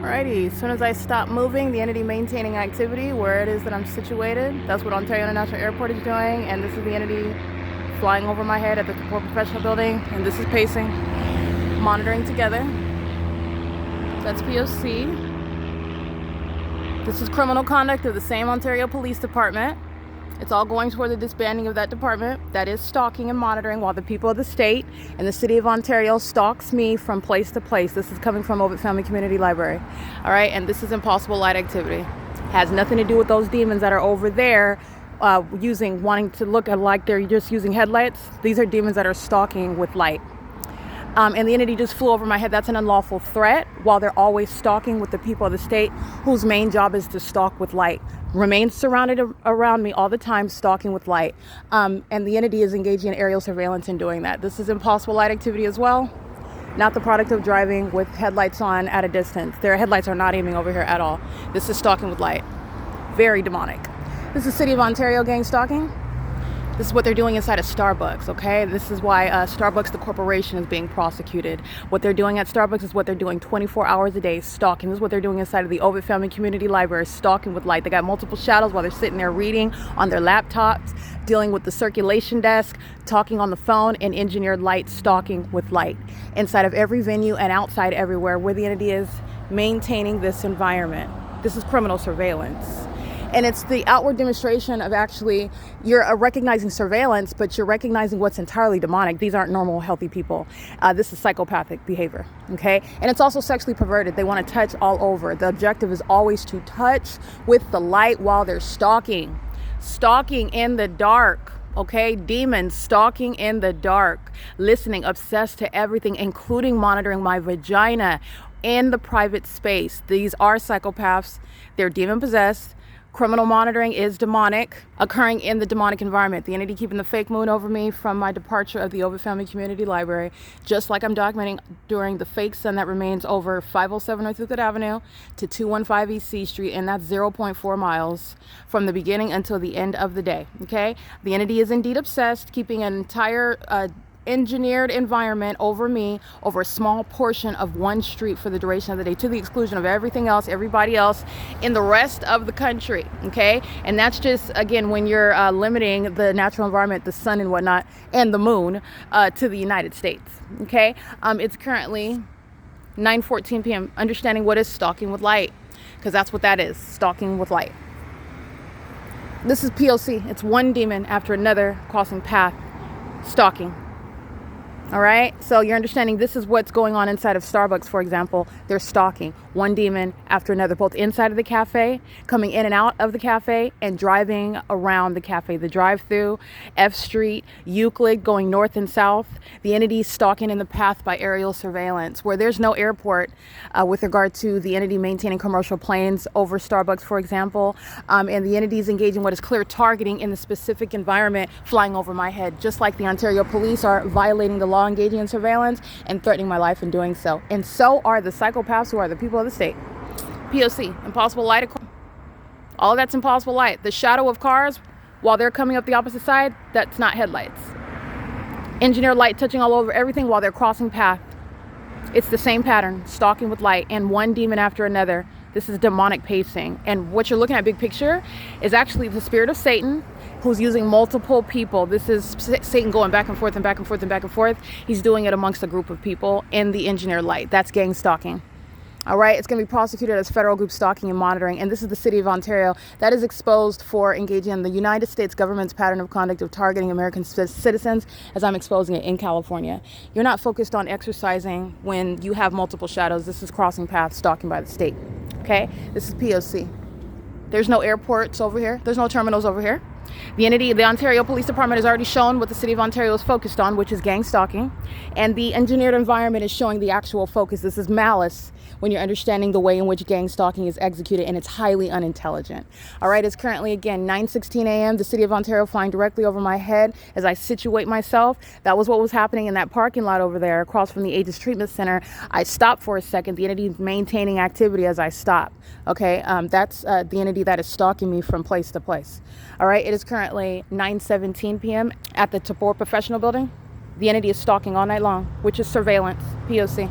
Alrighty, as soon as I stop moving, the entity maintaining activity where it is that I'm situated. That's what Ontario International Airport is doing, and this is the entity flying over my head at the TABOR Professional Building, and this is pacing, monitoring together. That's P.O.C. This is criminal conduct of the same Ontario Police Department. It's all going toward the disbanding of that department. That is stalking and monitoring while the people of the state and the city of Ontario stalks me from place to place. This is coming from Ovitt Family Community Library. All right, and this is impossible light activity. Has nothing to do with those demons that are over there wanting to look like they're just using headlights. These are demons that are stalking with light. And the entity just flew over my head. That's an unlawful threat while they're always stalking with the people of the state whose main job is to stalk with light. Remain surrounded around me all the time, stalking with light. And the entity is engaging in aerial surveillance in doing that. This is impossible light activity as well. Not the product of driving with headlights on at a distance. Their headlights are not aiming over here at all. This is stalking with light. Very demonic. This is City of Ontario gang stalking. This is what they're doing inside of Starbucks, okay? This is why Starbucks, the corporation, is being prosecuted. What they're doing at Starbucks is what they're doing 24 hours a day, stalking. This is what they're doing inside of the Ovitt Family Community Library, stalking with light. They got multiple shadows while they're sitting there reading on their laptops, dealing with the circulation desk, talking on the phone, and engineered light, stalking with light. Inside of every venue and outside everywhere where the entity is maintaining this environment. This is criminal surveillance. And it's the outward demonstration of actually, you're recognizing surveillance, but you're recognizing what's entirely demonic. These aren't normal, healthy people. This is psychopathic behavior, okay? And it's also sexually perverted. They want to touch all over. The objective is always to touch with the light while they're stalking. Stalking in the dark, okay? Demons stalking in the dark. Listening, obsessed to everything, including monitoring my vagina in the private space. These are psychopaths. They're demon-possessed. Criminal monitoring is demonic, occurring in the demonic environment. The entity keeping the fake moon over me from my departure of the Ovitt Family Community Library, just like I'm documenting during the fake sun that remains over 507 North Euclid Avenue to 215 East C Street, and that's 0.4 miles from the beginning until the end of the day, okay? The entity is indeed obsessed, keeping an entire engineered environment over me, over a small portion of one street for the duration of the day, to the exclusion of everything else, everybody else in the rest of the country, okay? And that's just, again, when you're limiting the natural environment, the sun and whatnot, and the moon to the United States, okay? It's currently 9:14 p.m. Understanding what is stalking with light, because that's what that is, stalking with light. This is P.O.C. It's one demon after another crossing path, stalking. All right, so you're understanding this is what's going on inside of Starbucks, for example. They're stalking one demon after another, both inside of the cafe, coming in and out of the cafe, and driving around the cafe. The drive-through, F Street, Euclid, going north and south. The entity stalking in the path by aerial surveillance, where there's no airport with regard to the entity maintaining commercial planes over Starbucks, for example. And the entity is engaging what is clear targeting in the specific environment, flying over my head, just like the Ontario police are violating the law, engaging in surveillance and threatening my life in doing so. And so are the psychopaths who are the people of the state. P.O.C. Impossible light. All of that's impossible light. The shadow of cars while they're coming up the opposite side, that's not headlights. Engineered light touching all over everything while they're crossing path. It's the same pattern, stalking with light, and one demon after another. This is demonic pacing. And what you're looking at, big picture, is actually the spirit of Satan, who's using multiple people. This is Satan going back and forth and back and forth and back and forth. He's doing it amongst a group of people in the engineered light. That's gang stalking. All right, it's going to be prosecuted as federal group stalking and monitoring. And this is the city of Ontario that is exposed for engaging in the United States government's pattern of conduct of targeting American citizens, as I'm exposing it in California. You're not focused on exercising when you have multiple shadows. This is crossing paths, stalking by the state. Okay, this is P.O.C. There's no airports over here. There's no terminals over here. The entity, the Ontario Police Department, has already shown what the City of Ontario is focused on, which is gang stalking. And the engineered environment is showing the actual focus. This is malice when you're understanding the way in which gang stalking is executed, and it's highly unintelligent. All right, it's currently, again, 9:16 a.m. The City of Ontario flying directly over my head as I situate myself. That was what was happening in that parking lot over there across from the Aegis Treatment Center. I stopped for a second. The entity maintaining activity as I stop. Okay, that's the entity that is stalking me from place to place. All right, it is currently 9:17 p.m. at the TABOR Professional Building. The entity is stalking all night long, which is surveillance, P.O.C.